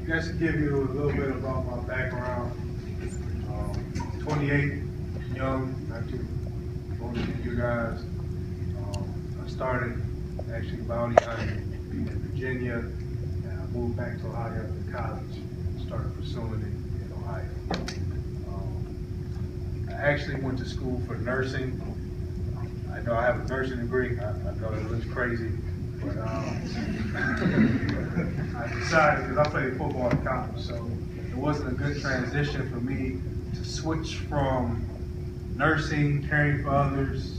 Just to give you a little bit about my background. 28, young, not too old as you guys. I started actually bounty hunting in Virginia, and I moved back to Ohio after college and started pursuing it in Ohio. I actually went to school for nursing. I know I have a nursing degree. I know it looks crazy, but I decided, because I played football in college, so it wasn't a good transition for me to switch from nursing, caring for others,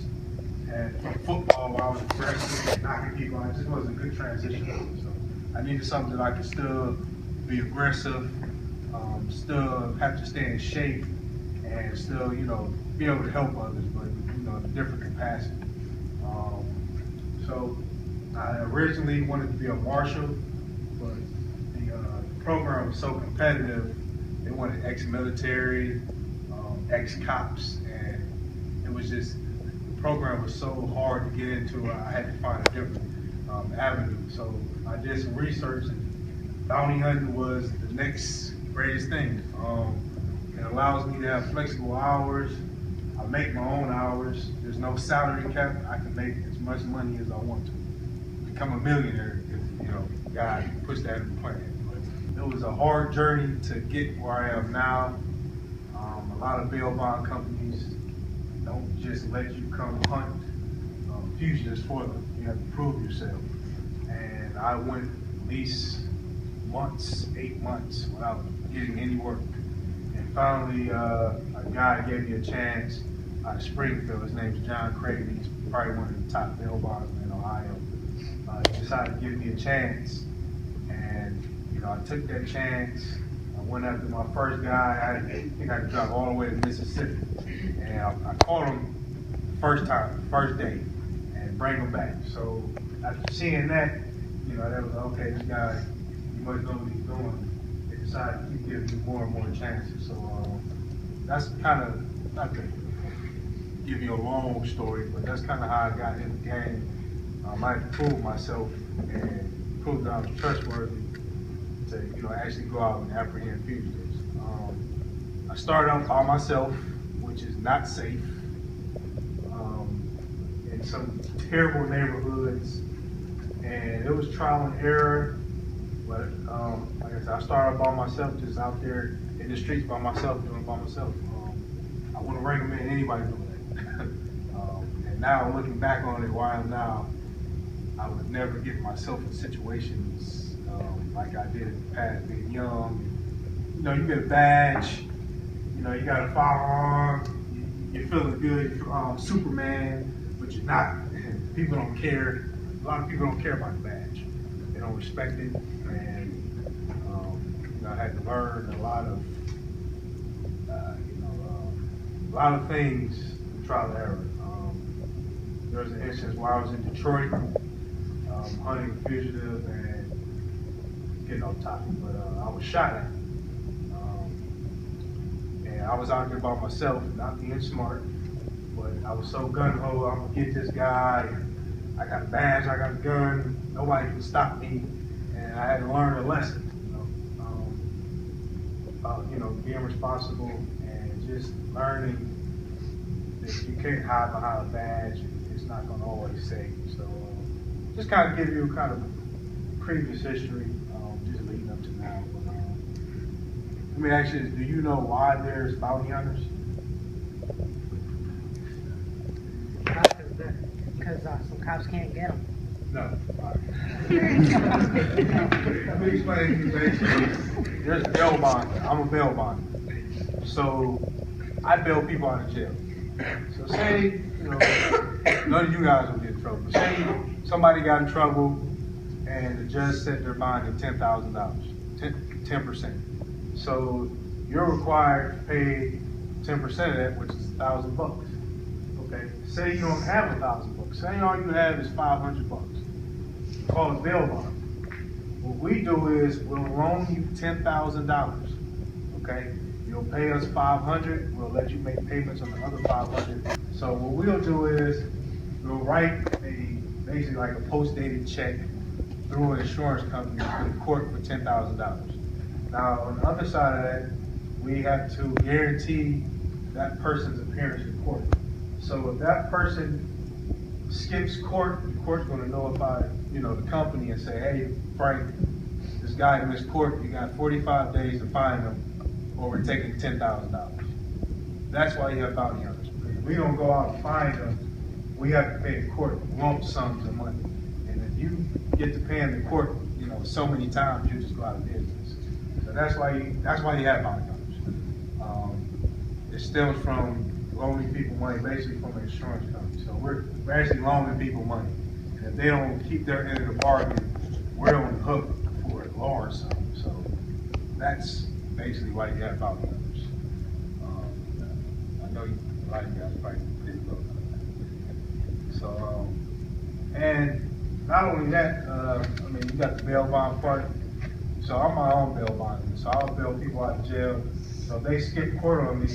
and football while I was aggressive, knocking people out. It just wasn't a good transition for me. So I needed something that I could still be aggressive, still have to stay in shape, and still, be able to help others, but in a different capacity. So I originally wanted to be a marshal, but the program was so competitive. They wanted ex-military, ex-cops, and it was just, the program was so hard to get into. I had to find a different avenue. So I did some research, and bounty hunting was the next greatest thing. It allows me to have flexible hours. I make my own hours. There's no salary cap. I can make as much money as I want to. Become a millionaire if, God puts that in the plan. But it was a hard journey to get where I am now. A lot of bail bond companies don't just let you come hunt fugitives for them. You have to prove yourself. And I went at least 8 months without getting any work. And finally, a guy gave me a chance out of Springfield. His name's John Craig. He's probably one of the top bail bondsmen in Ohio. He decided to give me a chance, and I took that chance. I went after my first guy. I think I could drive all the way to Mississippi, and I caught him the first day, and bring him back. So after seeing that, that was okay. This guy, he must know what he's doing. They decided to keep giving me more and more chances. So that's kind of, not to give you a long story, but that's kind of how I got in the game. I had to prove myself and prove that I was trustworthy to, actually go out and apprehend fugitives. I started out by myself, which is not safe, in some terrible neighborhoods, and it was trial and error. But like I said, I started by myself, just out there in the streets by myself, doing it by myself. I wouldn't recommend anybody doing that. And now looking back on it, where I am now, I would never get myself in situations like I did in the past, being young. You get a badge, you got a firearm, you're feeling good, you're Superman, but you're not. People don't care. A lot of people don't care about the badge. They don't respect it, and I had to learn a lot of things, trial and error. There was an instance where I was in Detroit, hunting a fugitive and getting off topic, but I was shot at. And I was out there by myself, not being smart, but I was so gung-ho, I'm gonna get this guy. I got a badge, I got a gun, nobody can stop me. And I had to learn a lesson, about, being responsible and just learning that you can't hide behind a badge. It's not gonna always save you. So just kind of give you kind of previous history, just leading up to now. But, let me ask you this, do you know why there's bounty hunters? Because some cops can't get them. No. Let me explain to you basically. There's bail bond. I'm a bail bond. So I bail people out of jail. So say, none of you guys will get in trouble. Say somebody got in trouble and the judge set their bond at $10,000, 10%. So you're required to pay 10% of that, which is $1,000. Okay. Say you don't have $1,000. Say all you have is $500. Call it bail bond. What we do is we'll loan you $10,000. Okay. You'll pay us $500. We'll let you make payments on the other $500. So what we'll do is we'll write basically like a post-dated check through an insurance company to the court for $10,000. Now, on the other side of that, we have to guarantee that person's appearance in court. So if that person skips court, the court's going to notify, the company and say, hey, Frank, this guy missed court. You got 45 days to find him, or we're taking $10,000. That's why you have bounty hunters. If we don't go out and find them, we have to pay the court lump sums of money. And if you get to paying the court, so many times, you just go out of business. So that's why you have bounty hunters. It stems from loaning people money, basically from an insurance company. So we're actually loaning people money. And if they don't keep their end of the bargain, we're on the hook for a lower sum. So that's basically why you have bounty hunters. I know a lot of you guys probably didn't know that. So, and not only that, you got the bail bond part. So I'm my own bail bond. So I'll bail people out of jail. So if they skip court on me,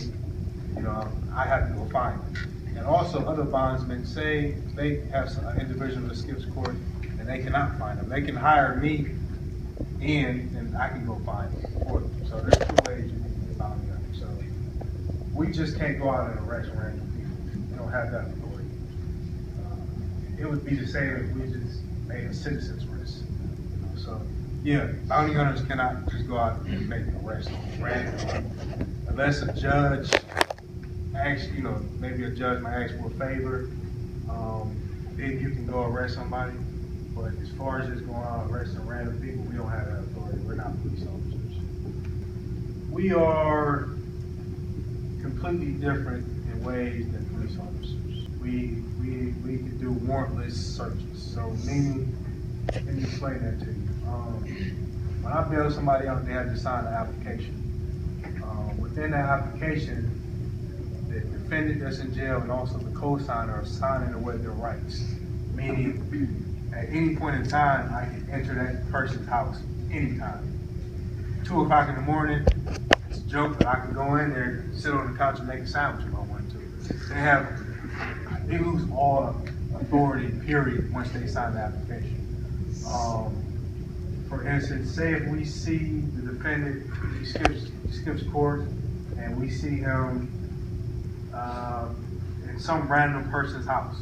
I have to go find them. And also other bondsmen, say they have an individual that skips court and they cannot find them. They can hire me in and I can go find them for them. So there's two ways you can get bounty hunters. So we just can't go out and arrest random people. We don't have that authority. It would be the same if we just made a citizen's arrest. So yeah, bounty hunters cannot just go out and make an arrest on random. Unless a judge asks, maybe a judge might ask for a favor, then you can go arrest somebody. But as far as just going out arresting random people, we don't have that authority. We're not police officers. We are completely different in ways than police officers. We can do warrantless searches. So meaning, let me explain that to you. When I bail somebody out, they have to sign an application. Within that application, the defendant that's in jail and also the co-signer are signing away their rights. Meaning, at any point in time, I can enter that person's house anytime. 2 o'clock in the morning, it's a joke, but I can go in there, sit on the couch and make a sandwich if I want to. They lose all authority, period, once they sign the application. For instance, say if we see the defendant, he skips court, and we see him in some random person's house.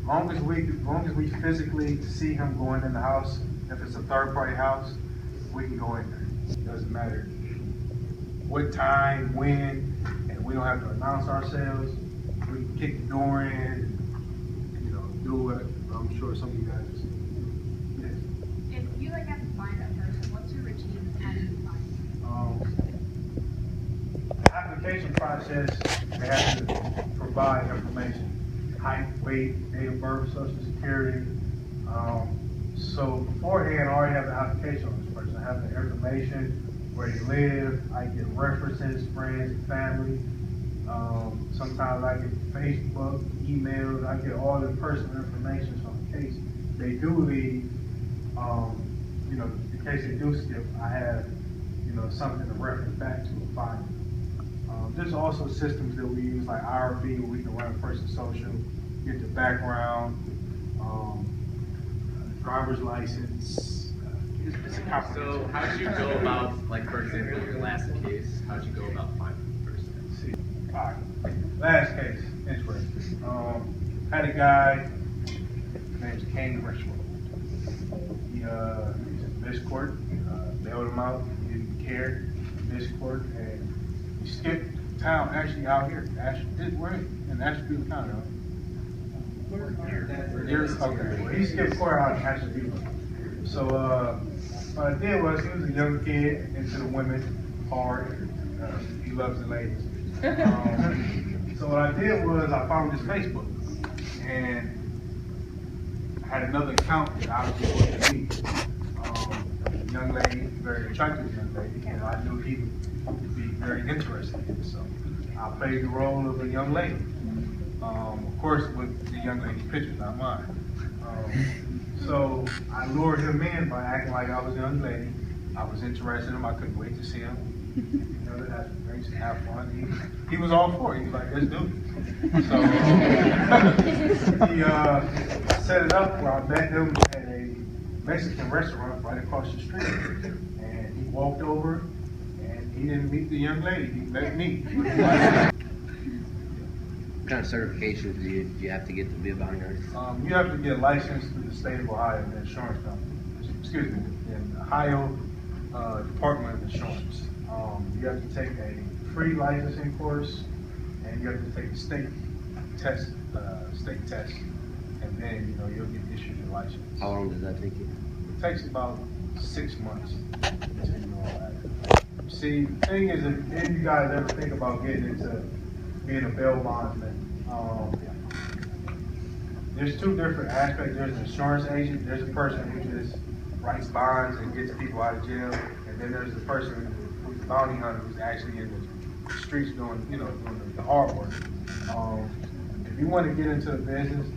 As long as we physically see him going in the house, if it's a third-party house, we can go in there. It doesn't matter what time, when, and we don't have to announce ourselves. We can kick the door in, and, do what I'm sure some of you guys have seen. If you have to find that person, what's your routine? How do you find them? The application process, they have to provide information: height, weight, date of birth, social security. So beforehand, I already have the application on this person. I have the information, where they live. I get references, friends, and family. Sometimes I get Facebook, emails. I get all the personal information. So in case they do leave, in case they do skip, I have, something to reference back to and find them. There's also systems that we use like IRB, where we can run a person's social, get the background, driver's license. It's a complicated. So how did you go about, for example, your last case, how did you go about finding the person? All right, last case, interesting. Had a guy, his name's Kane Rishwell. He's in this court, bailed him out, he didn't care, this court, and he skipped town, actually out here, we're in Asheville County, right? Okay, well, he skipped court out in Asheville. So what I did was, he was a young kid, into the women, hard, he loves the ladies. So what I did was, I found his Facebook, and I had another account that I was supposed to be. A young lady, very attractive young lady, and I knew he would be very interested in it. So I played the role of a young lady. Of course, with the young lady's pictures, not mine. So I lured him in by acting like I was a young lady. I was interested in him. I couldn't wait to see him. To have some drinks and have fun. He was all for it. He was like, let's do it. So I set it up where I met him at a Mexican restaurant right across the street. And he walked over and he didn't meet the young lady, he met me. What kind of certifications do you have to get to be a bounty hunter? You have to get licensed through the state of Ohio, the insurance company. Excuse me, in Ohio Department of Insurance. You have to take a free licensing course, and you have to take a state test, and then you'll get issued your license. How long does that take you? It takes about 6 months until you know that. See, the thing is, if any of you guys ever think about getting into being a bail bondsman, there's two different aspects. There's an insurance agent. There's a person who just writes bonds and gets people out of jail, and then there's the person who's a bounty hunter who's actually in the streets doing the hard work. If you want to get into the business,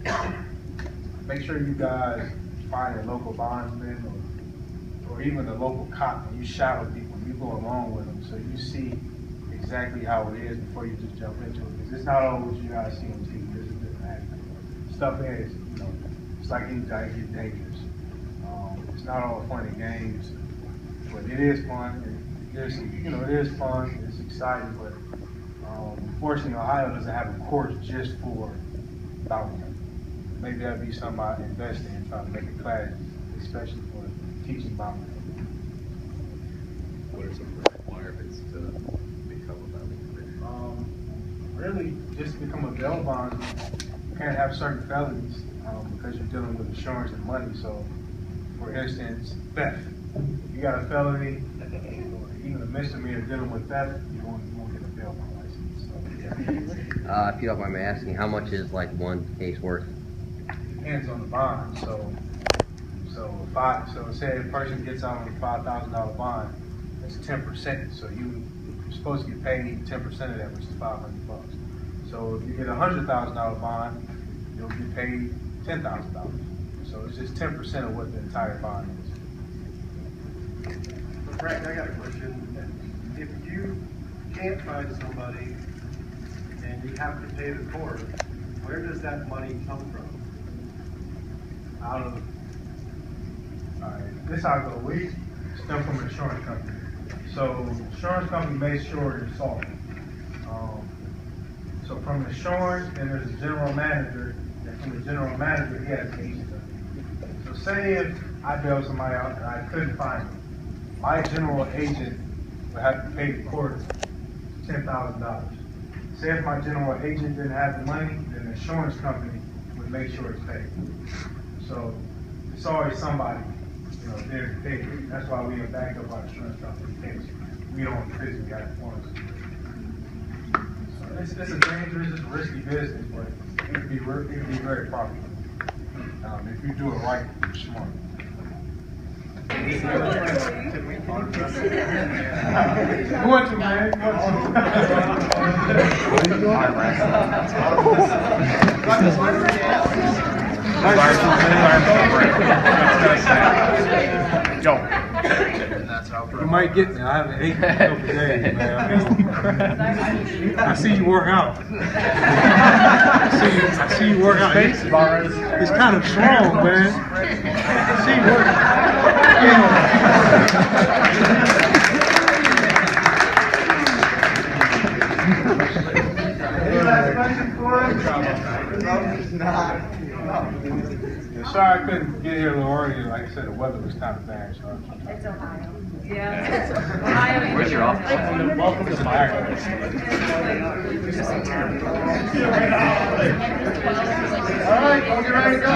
make sure you guys find a local bondsman or even a local cop, and you shadow people, and you go along with them so you see exactly how it is before you just jump into it. Because it's not always you guys see on TV. There's a different aspect. Stuff is, it's like anything, it gets dangerous. It's not all fun and games, but it is fun. It is fun. It's exciting, but unfortunately, Ohio doesn't have a course just for bounty hunting. Maybe that'd be something I invest in, trying to make a class, especially for teaching bounty hunting. What are some requirements to become a bounty hunter? Really, just to become a bail bondsman, you can't have certain felonies because you're dealing with insurance and money. So, for instance, theft. If you got a felony, or even a misdemeanor dealing with theft, you won't get a bail bond license. So, If you don't mind me asking, how much is like one case worth? depends on the bond. So say a person gets out on a $5,000 bond, that's 10%. So you're supposed to get paid 10% of that, which is $500. So if you get a $100,000 bond, you'll get paid $10,000. So it's just 10% of what the entire bond is. Frank, I got a question. If you can't find somebody and you have to pay the court, where does that money come from? Out of, this how it goes. We stem from an insurance company. So the insurance company makes sure it's solved. So from insurance, then there's a general manager, and from the general manager, he has agents. So say if I bailed somebody out and I couldn't find them, my general agent would have to pay the court $10,000. Say if my general agent didn't have the money, then the insurance company would make sure it's paid. So it's always somebody, there to pay. That's why we have backed up our insurance company case. We don't physically have the funds. So it's a dangerous, it's a risky business, but it can be very profitable if you do it right and you're smart. You want to, man? Yo. You might get me. I haven't eaten in a couple days, man. I see you work out. I see you work out. It's kind of strong, man. I see you work out. Any last questions for him? Sorry I couldn't get here a little earlier. Like I said, the weather was kind of bad. So It's Ohio. Yeah. Ohio. Where's your office? Welcome to Fire. All right, we'll get ready to go.